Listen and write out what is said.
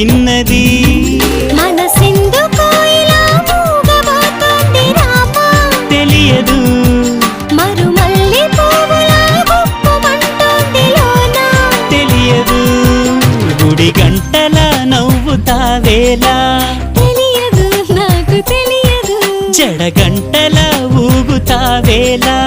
తిన్నది మనసెందుకో ఇలా మూగబోతోంది రామా తెలియదు మరుమల్లె పువ్వులా గుప్పుమంటోంది లోనా తెలియదు గుడి గంటల నవ్వుతావేలా తెలియదు నాకు తెలియదు జడ గంటల ఊగుతావేలా